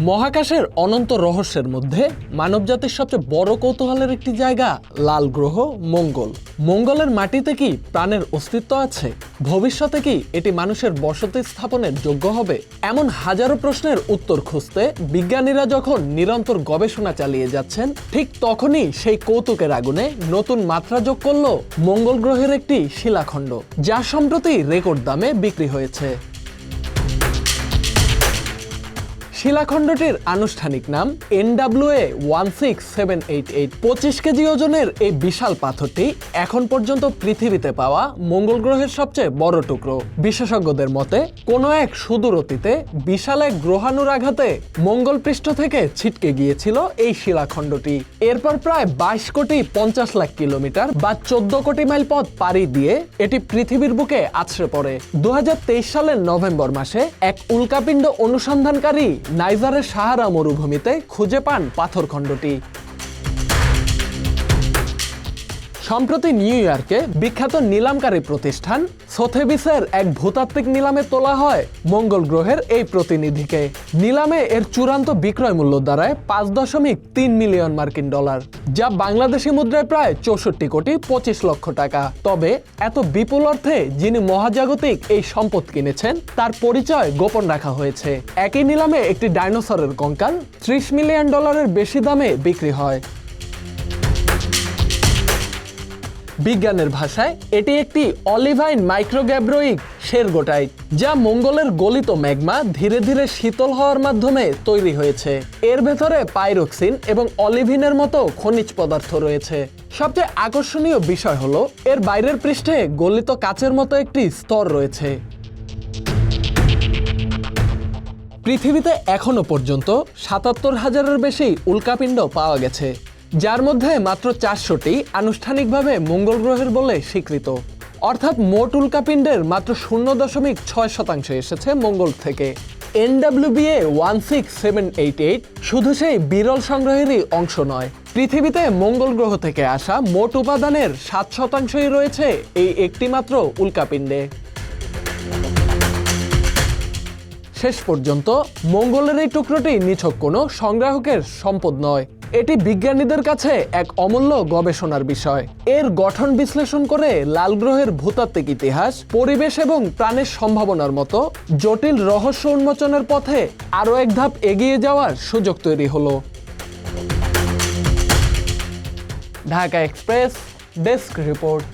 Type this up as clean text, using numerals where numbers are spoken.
মহাকাশের অনন্ত রহস্যের মধ্যে মানবজাতির সবচেয়ে বড় কৌতূহলের একটি জায়গা লাল গ্রহ মঙ্গল। মঙ্গলের মাটিতে কি প্রাণের অস্তিত্ব আছে? ভবিষ্যতে কি এটি মানুষের বসতি স্থাপনের যোগ্য হবে? এমন হাজারো প্রশ্নের উত্তর খুঁজতে বিজ্ঞানীরা যখন নিরন্তর গবেষণা চালিয়ে যাচ্ছেন, ঠিক তখনই সেই কৌতুকের আগুনে নতুন মাত্রা যোগ করল মঙ্গল গ্রহের একটি শিলাখণ্ড, যা সম্প্রতি রেকর্ড দামে বিক্রি হয়েছে। শিলাখণ্ডটির আনুষ্ঠানিক নাম NWA-16788। 25 কেজি ওজনের এই বিশাল পাথরটি এখন পর্যন্ত পৃথিবীতে পাওয়া মঙ্গল গ্রহের সবচেয়ে বড় টুকরো। বিশেষজ্ঞদের মতে কোনো এক সুদূর অতীতে বিশাল এক গ্রহাণুর আঘাতে মঙ্গল পৃষ্ঠ থেকে ছিটকে গিয়েছিল এই শিলাখণ্ডটি। এরপর প্রায় 22 কোটি 50 লাখ কিলোমিটার বা 14 কোটি মাইল পথ পাড়ি দিয়ে এটি পৃথিবীর বুকে আছড়ে পড়ে। 2023 সালের নভেম্বর মাসে এক উল্কাপিণ্ড অনুসন্ধানকারী নাইজারের সাহারা মরুভূমিতে খুঁজে পান পাথরখণ্ডটি। সম্প্রতি নিউ ইয়র্কে বিখ্যাত নিলামকারী প্রতিষ্ঠান সোথেবিসের এক ভূতাত্ত্বিক নিলামে তোলা হয় মঙ্গল গ্রহের এই প্রতিনিধিকে। নিলামে এর চূড়ান্ত বিক্রয় মূল্য দাঁড়ায় 5.3 মিলিয়ন মার্কিন ডলার, যা বাংলাদেশি মুদ্রায় প্রায় 64 কোটি 25 লক্ষ টাকা। তবে এত বিপুল অর্থে যিনি মহাজাগতিক এই সম্পদ কিনেছেন তার পরিচয় গোপন রাখা হয়েছে। একই নিলামে একটি ডাইনোসরের কঙ্কাল 30 মিলিয়ন ডলারের বেশি দামে বিক্রি হয়। বিজ্ঞানের ভাষায় এটি একটি অলিভাইন মাইক্রোগ্যাব্রোইক শেরগোটাইট, যা মঙ্গলের গলিত ম্যাগমা ধীরে ধীরে শীতল হওয়ার মাধ্যমে তৈরি হয়েছে। এর ভেতরে পাইরোক্সিন এবং অলিভিনের মতো খনিজ পদার্থ রয়েছে। সবচেয়ে আকর্ষণীয় বিষয় হলো এর বাইরের পৃষ্ঠে গলিত কাচের মতো একটি স্তর রয়েছে। পৃথিবীতে এখনো পর্যন্ত 77,000-এর বেশি উল্কাপিণ্ড পাওয়া গেছে, যার মধ্যে মাত্র 400টি আনুষ্ঠানিকভাবে মঙ্গল গ্রহের বলে স্বীকৃত। অর্থাৎ মোট উল্কাপিণ্ডের মাত্র 0.6% এসেছে মঙ্গল থেকে। NWA-16788 শুধু সেই বিরল সংগ্রহেরই অংশ নয়, পৃথিবীতে মঙ্গল গ্রহ থেকে আসা মোট উপাদানের 7%ই রয়েছে এই একটিমাত্র উল্কাপিণ্ডে। শেষ পর্যন্ত মঙ্গলের এই টুকরোটি নিছক কোনো সংগ্রাহকের সম্পদ নয়, এটি বিজ্ঞানীদের কাছে এক অমূল্য গবেষণার বিষয়। এর গঠন বিশ্লেষণ করে লাল গ্রহের ভূতাত্ত্বিক ইতিহাস, পরিবেশ এবং প্রাণের সম্ভাবনার মতো জটিল রহস্য উন্মোচনের পথে আরও এক ধাপ এগিয়ে যাওয়ার সুযোগ তৈরি হলো। Dhaka express desk report.